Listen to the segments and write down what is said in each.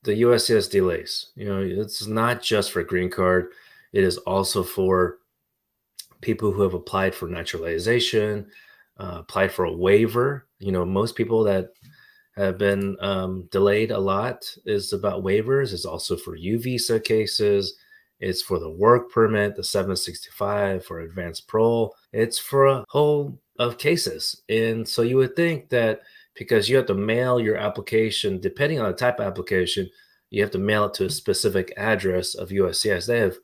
the USCIS delays. It's not just for green card. It is also for people who have applied for naturalization, applied for a waiver. Most people that have been delayed a lot is about waivers. It's also for U visa cases. It's for the work permit, the 765 for advanced parole. It's for a whole of cases. And so you would think that because you have to mail your application, depending on the type of application, you have to mail it to a specific address of USCIS. They have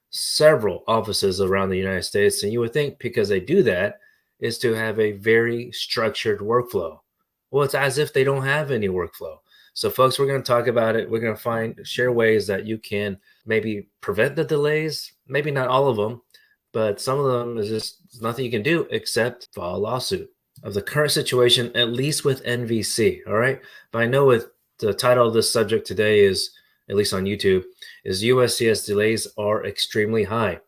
several offices around the United States. And you would think because they do that is to have a very structured workflow. Well, it's as if they don't have any workflow. So folks, we're going to talk about it. We're going to share ways that you can maybe prevent the delays, maybe not all of them, but some of them is just nothing you can do except file a lawsuit of the current situation, at least with NVC. All right. But I know with the title of this subject today is, at least on YouTube, is USCIS delays are extremely high.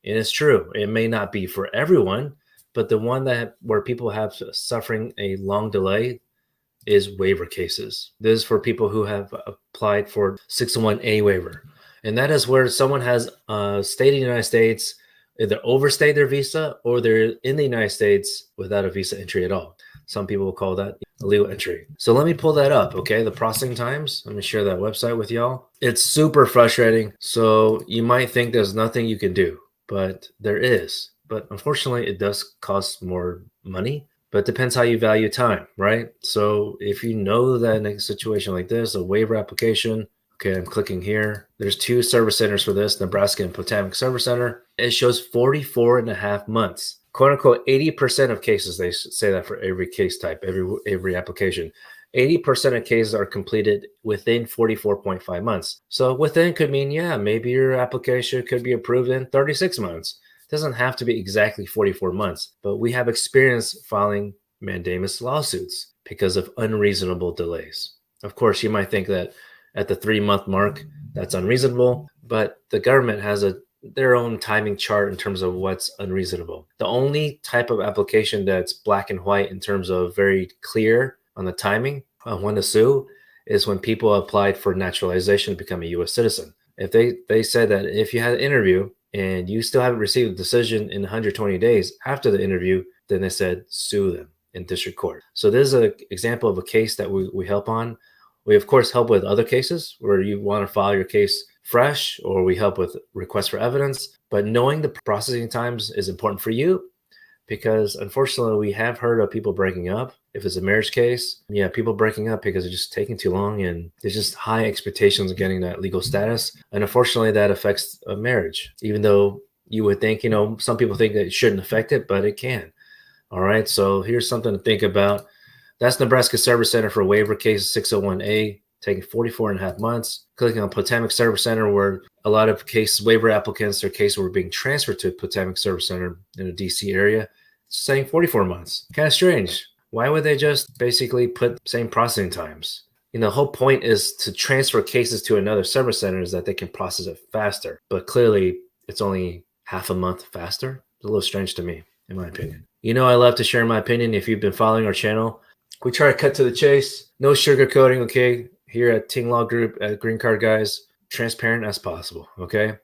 And it's true. It may not be for everyone, but the one where people have suffering a long delay is waiver cases. This is for people who have applied for 601A waiver. And that is where someone has stayed in the United States, either overstayed their visa or they're in the United States without a visa entry at all. Some people will call that illegal entry. So let me pull that up, okay? The processing times. Let me share that website with y'all. It's super frustrating. So you might think there's nothing you can do, but there is. But unfortunately, it does cost more money. But it depends how you value time, right? So if you know that in a situation like this, a waiver application, okay, I'm clicking here. There's 2 service centers for this, Nebraska and Potomac Service Center. It shows 44 and a half months. Quote unquote, 80% of cases, they say that for every case type, every application. 80% of cases are completed within 44.5 months. So within could mean, yeah, maybe your application could be approved in 36 months. It doesn't have to be exactly 44 months, but we have experience filing mandamus lawsuits because of unreasonable delays. Of course, you might think that at the 3-month mark, that's unreasonable, but the government has their own timing chart in terms of what's unreasonable. The only type of application that's black and white in terms of very clear on the timing on when to sue is when people applied for naturalization to become a U.S. citizen. If they said that if you had an interview and you still haven't received a decision in 120 days after the interview, then they said sue them in district court. So this is an example of a case that we help on. We, of course, help with other cases where you want to file your case fresh, or we help with requests for evidence. But knowing the processing times is important for you because, unfortunately, we have heard of people breaking up. If it's a marriage case, yeah, people breaking up because it's just taking too long and there's just high expectations of getting that legal status. And unfortunately, that affects a marriage, even though you would think, some people think that it shouldn't affect it, but it can. All right. So here's something to think about. That's Nebraska Service Center for waiver cases 601A, taking 44 and a half months. Clicking on Potomac Service Center, where a lot of waiver applicants, their cases were being transferred to Potomac Service Center in the DC area, saying 44 months. Kind of strange. Why would they just basically put same processing times? The whole point is to transfer cases to another service center is that they can process it faster. But clearly, it's only half a month faster. It's a little strange to me, in my opinion. I love to share my opinion. If you've been following our channel, we try to cut to the chase. No sugarcoating, okay? Here at Ting Law Group, at Green Card Guys, transparent as possible, okay?